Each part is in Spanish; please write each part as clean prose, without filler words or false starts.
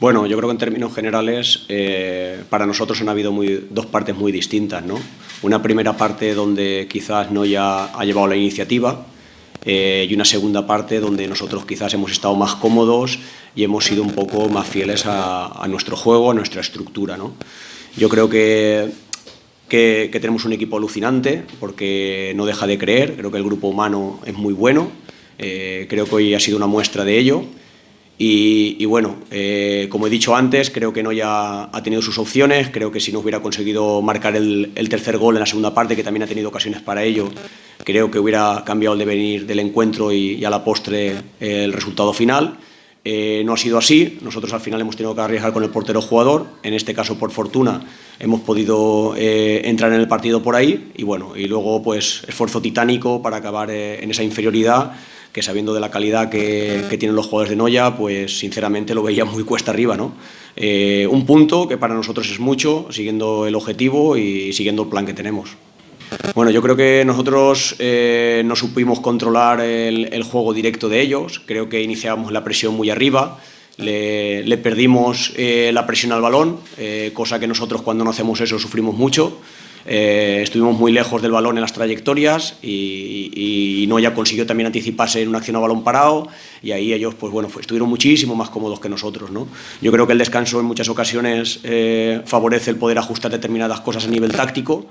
Bueno, yo creo que en términos generales para nosotros han habido dos partes muy distintas, ¿no? Una primera parte donde quizás Noia ha llevado la iniciativa y una segunda parte donde nosotros quizás hemos estado más cómodos y hemos sido un poco más fieles a nuestro juego, a nuestra estructura, ¿no? Yo creo que tenemos un equipo alucinante porque no deja de creer, creo que el grupo humano es muy bueno, creo que hoy ha sido una muestra de ello. Y bueno, como he dicho antes, creo que Noia ha tenido sus opciones, creo que si no hubiera conseguido marcar el tercer gol en la segunda parte, que también ha tenido ocasiones para ello, creo que hubiera cambiado el devenir del encuentro y a la postre el resultado final. No ha sido así, nosotros al final hemos tenido que arriesgar con el portero jugador, en este caso por fortuna hemos podido entrar en el partido por ahí y bueno, y luego pues esfuerzo titánico para acabar en esa inferioridad que sabiendo de la calidad que tienen los jugadores de Noia, pues sinceramente lo veía muy cuesta arriba, ¿no? Un punto que para nosotros es mucho, siguiendo el objetivo y siguiendo el plan que tenemos. Bueno, yo creo que nosotros no supimos controlar el juego directo de ellos, creo que iniciábamos la presión muy arriba, le perdimos la presión al balón, cosa que nosotros cuando no hacemos eso sufrimos mucho. Estuvimos muy lejos del balón en las trayectorias y Noia consiguió también anticiparse en una acción a balón parado y ahí ellos pues bueno, estuvieron muchísimo más cómodos que nosotros, ¿no? Yo creo que el descanso en muchas ocasiones favorece el poder ajustar determinadas cosas a nivel táctico.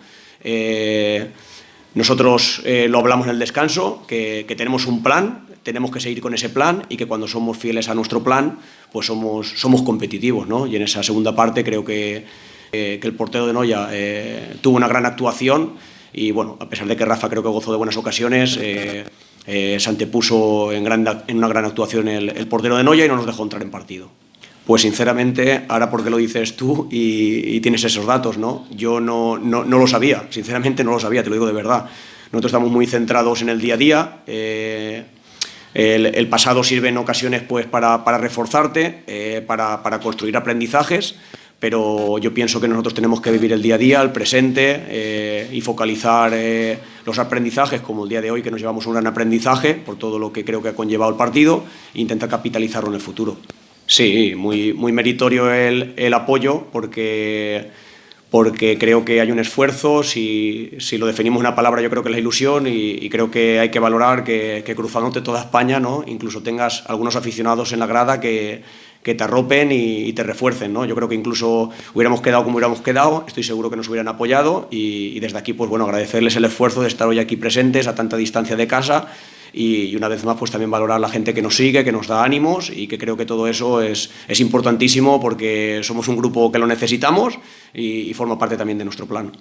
Nosotros lo hablamos en el descanso, que tenemos un plan, tenemos que seguir con ese plan y que cuando somos fieles a nuestro plan pues somos competitivos, ¿no? Y en esa segunda parte creo que el portero de Noia tuvo una gran actuación y bueno, a pesar de que Rafa creo que gozó de buenas ocasiones, se antepuso en una gran actuación el portero de Noia y no nos dejó entrar en partido. Pues sinceramente, ahora porque lo dices tú y tienes esos datos, ¿no? Yo no lo sabía, sinceramente no lo sabía, te lo digo de verdad. Nosotros estamos muy centrados en el día a día, el pasado sirve en ocasiones pues, para reforzarte, para construir aprendizajes, pero yo pienso que nosotros tenemos que vivir el día a día, el presente y focalizar los aprendizajes, como el día de hoy que nos llevamos un gran aprendizaje por todo lo que creo que ha conllevado el partido e intentar capitalizarlo en el futuro. Sí, muy meritorio el apoyo porque creo que hay un esfuerzo, si lo definimos en una palabra yo creo que es la ilusión y creo que hay que valorar que cruzándote toda España, ¿no? Incluso tengas algunos aficionados en la grada que te arropen y te refuercen, ¿no? Yo creo que incluso hubiéramos quedado como hubiéramos quedado, estoy seguro que nos hubieran apoyado y desde aquí pues bueno, agradecerles el esfuerzo de estar hoy aquí presentes a tanta distancia de casa y una vez más pues también valorar la gente que nos sigue, que nos da ánimos y que creo que todo eso es importantísimo porque somos un grupo que lo necesitamos y forma parte también de nuestro plan.